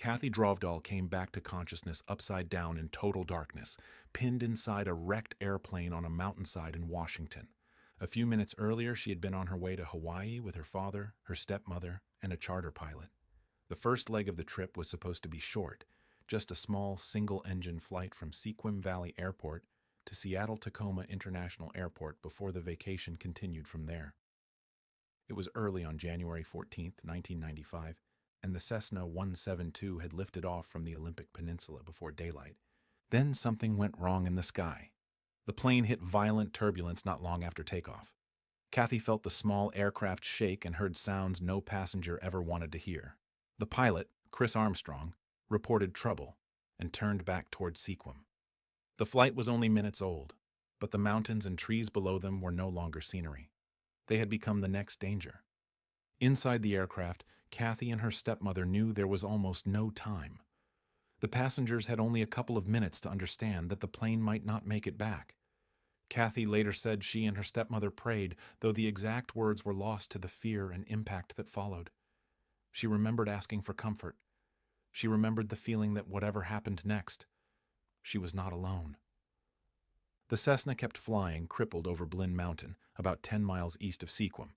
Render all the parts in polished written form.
Kathy Drovdahl came back to consciousness upside down in total darkness, pinned inside a wrecked airplane on a mountainside in Washington. A few minutes earlier, she had been on her way to Hawaii with her father, her stepmother, and a charter pilot. The first leg of the trip was supposed to be short, just a small single-engine flight from Sequim Valley Airport to Seattle-Tacoma International Airport before the vacation continued from there. It was early on January 14, 1995, and the Cessna 172 had lifted off from the Olympic Peninsula before daylight. Then something went wrong in the sky. The plane hit violent turbulence not long after takeoff. Kathy felt the small aircraft shake and heard sounds no passenger ever wanted to hear. The pilot, Chris Armstrong, reported trouble and turned back toward Sequim. The flight was only minutes old, but the mountains and trees below them were no longer scenery. They had become the next danger. Inside the aircraft, Kathy and her stepmother knew there was almost no time. The passengers had only a couple of minutes to understand that the plane might not make it back. Kathy later said she and her stepmother prayed, though the exact words were lost to the fear and impact that followed. She remembered asking for comfort. She remembered the feeling that whatever happened next, she was not alone. The Cessna kept flying, crippled over Blyn Mountain, about 10 miles east of Sequim.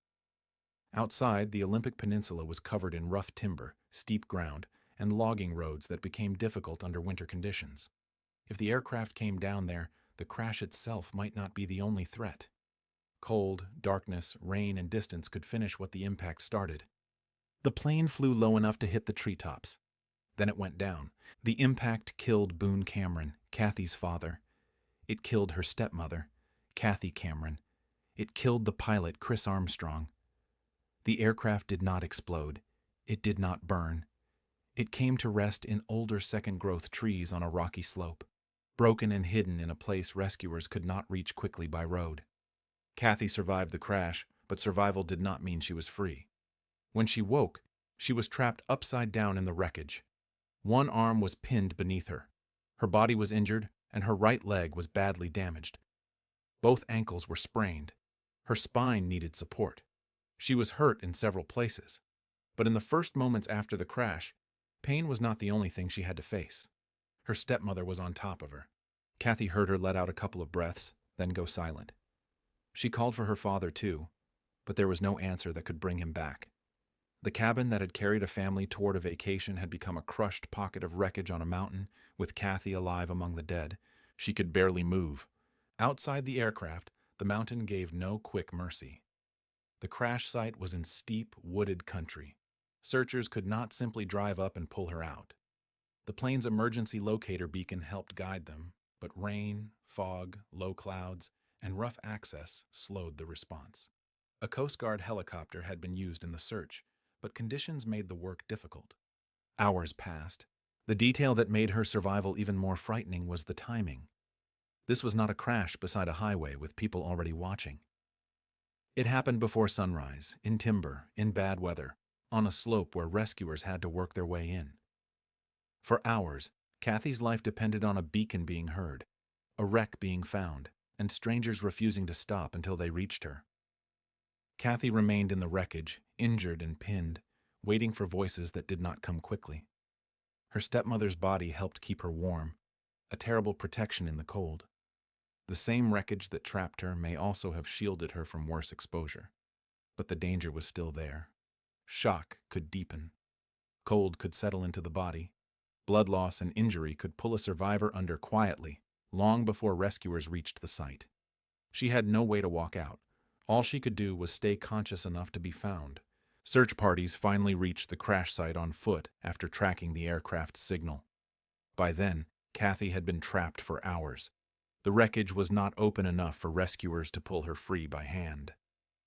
Outside, the Olympic Peninsula was covered in rough timber, steep ground, and logging roads that became difficult under winter conditions. If the aircraft came down there, the crash itself might not be the only threat. Cold, darkness, rain, and distance could finish what the impact started. The plane flew low enough to hit the treetops. Then it went down. The impact killed Boone Cameron, Kathy's father. It killed her stepmother, Kathy Cameron. It killed the pilot, Chris Armstrong. The aircraft did not explode. It did not burn. It came to rest in older second-growth trees on a rocky slope, broken and hidden in a place rescuers could not reach quickly by road. Kathy survived the crash, but survival did not mean she was free. When she woke, she was trapped upside down in the wreckage. One arm was pinned beneath her. Her body was injured, and her right leg was badly damaged. Both ankles were sprained. Her spine needed support. She was hurt in several places. But in the first moments after the crash, pain was not the only thing she had to face. Her stepmother was on top of her. Kathy heard her let out a couple of breaths, then go silent. She called for her father too, but there was no answer that could bring him back. The cabin that had carried a family toward a vacation had become a crushed pocket of wreckage on a mountain, with Kathy alive among the dead. She could barely move. Outside the aircraft, the mountain gave no quick mercy. The crash site was in steep, wooded country. Searchers could not simply drive up and pull her out. The plane's emergency locator beacon helped guide them, but rain, fog, low clouds, and rough access slowed the response. A Coast Guard helicopter had been used in the search, but conditions made the work difficult. Hours passed. The detail that made her survival even more frightening was the timing. This was not a crash beside a highway with people already watching. It happened before sunrise, in timber, in bad weather, on a slope where rescuers had to work their way in. For hours, Kathy's life depended on a beacon being heard, a wreck being found, and strangers refusing to stop until they reached her. Kathy remained in the wreckage, injured and pinned, waiting for voices that did not come quickly. Her stepmother's body helped keep her warm, a terrible protection in the cold. The same wreckage that trapped her may also have shielded her from worse exposure. But the danger was still there. Shock could deepen. Cold could settle into the body. Blood loss and injury could pull a survivor under quietly, long before rescuers reached the site. She had no way to walk out. All she could do was stay conscious enough to be found. Search parties finally reached the crash site on foot after tracking the aircraft's signal. By then, Kathy had been trapped for hours. The wreckage was not open enough for rescuers to pull her free by hand.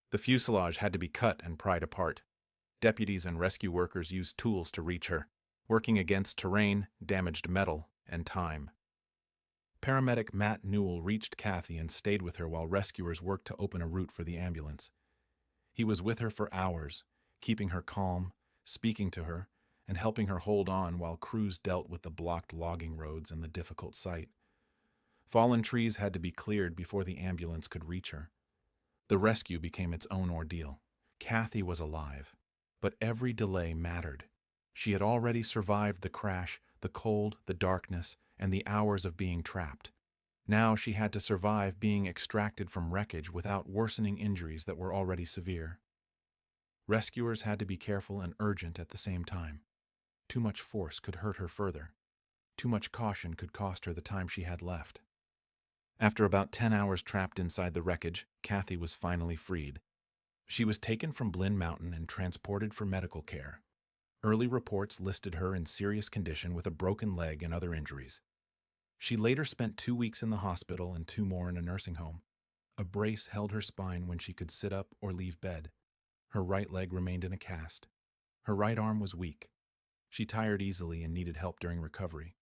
The fuselage had to be cut and pried apart. Deputies and rescue workers used tools to reach her, working against terrain, damaged metal, and time. Paramedic Matt Newell reached Kathy and stayed with her while rescuers worked to open a route for the ambulance. He was with her for hours, keeping her calm, speaking to her, and helping her hold on while crews dealt with the blocked logging roads and the difficult site. Fallen trees had to be cleared before the ambulance could reach her. The rescue became its own ordeal. Kathy was alive, but every delay mattered. She had already survived the crash, the cold, the darkness, and the hours of being trapped. Now she had to survive being extracted from wreckage without worsening injuries that were already severe. Rescuers had to be careful and urgent at the same time. Too much force could hurt her further. Too much caution could cost her the time she had left. After about 10 hours trapped inside the wreckage, Kathy was finally freed. She was taken from Blyn Mountain and transported for medical care. Early reports listed her in serious condition with a broken leg and other injuries. She later spent 2 weeks in the hospital and 2 more in a nursing home. A brace held her spine when she could sit up or leave bed. Her right leg remained in a cast. Her right arm was weak. She tired easily and needed help during recovery.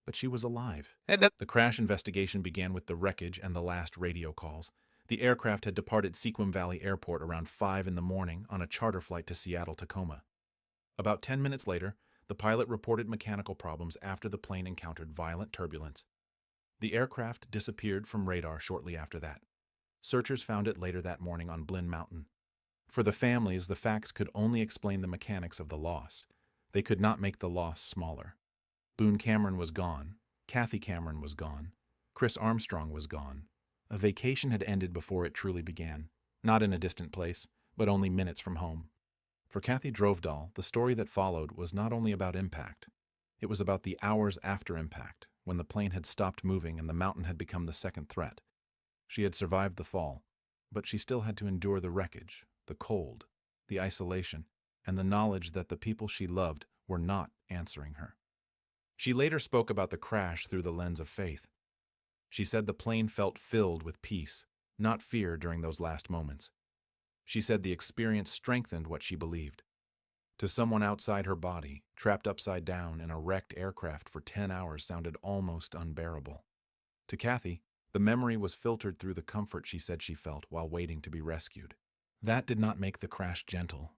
But she was alive. The crash investigation began with the wreckage and the last radio calls. The aircraft had departed Sequim Valley Airport around 5 in the morning on a charter flight to Seattle-Tacoma. About 10 minutes later, the pilot reported mechanical problems after the plane encountered violent turbulence. The aircraft disappeared from radar shortly after that. Searchers found it later that morning on Blyn Mountain. For the families, the facts could only explain the mechanics of the loss. They could not make the loss smaller. Boone Cameron was gone. Kathy Cameron was gone. Chris Armstrong was gone. A vacation had ended before it truly began. Not in a distant place, but only minutes from home. For Kathy Drovdahl, the story that followed was not only about impact. It was about the hours after impact, when the plane had stopped moving and the mountain had become the second threat. She had survived the fall, but she still had to endure the wreckage, the cold, the isolation, and the knowledge that the people she loved were not answering her. She later spoke about the crash through the lens of faith. She said the plane felt filled with peace, not fear during those last moments. She said the experience strengthened what she believed. To someone outside her body, trapped upside down in a wrecked aircraft for 10 hours sounded almost unbearable. To Kathy, the memory was filtered through the comfort she said she felt while waiting to be rescued. That did not make the crash gentle.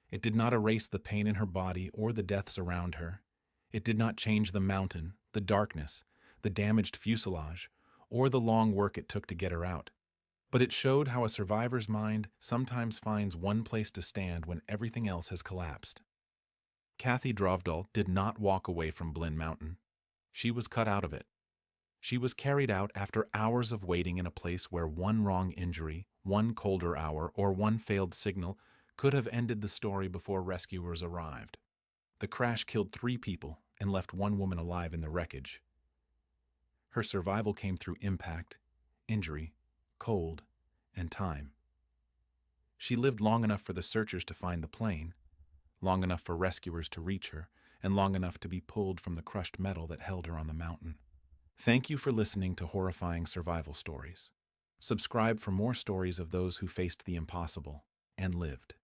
It did not erase the pain in her body or the deaths around her. It did not change the mountain, the darkness, the damaged fuselage, or the long work it took to get her out. But it showed how a survivor's mind sometimes finds one place to stand when everything else has collapsed. Kathy Drovdahl did not walk away from Blyn Mountain. She was cut out of it. She was carried out after hours of waiting in a place where one wrong injury, one colder hour, or one failed signal could have ended the story before rescuers arrived. The crash killed 3 people and left 1 woman alive in the wreckage. Her survival came through impact, injury, cold, and time. She lived long enough for the searchers to find the plane, long enough for rescuers to reach her, and long enough to be pulled from the crushed metal that held her on the mountain. Thank you for listening to Horrifying Survival Stories. Subscribe for more stories of those who faced the impossible and lived.